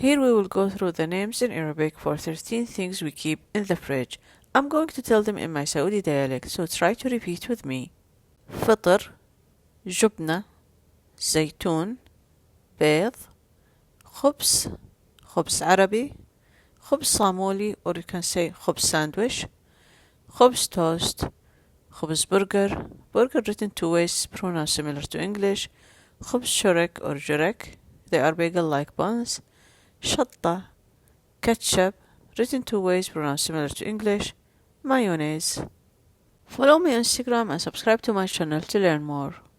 Here we will go through the names in Arabic for 13 things we keep in the fridge. I'm going to tell them in my Saudi dialect, so try to repeat with me. فطر, جبنة, زيتون, بيض, خبز, خبز عربي, خبز صامولي, or you can say خبز sandwich, خبز toast, خبز burger, burger written two ways, pronouns similar to English, خبز شرك or jurek, they are bagel-like buns, شطة, ketchup, written two ways, pronouns similar to English, mayonnaise. Follow me on Instagram and subscribe to my channel to learn more.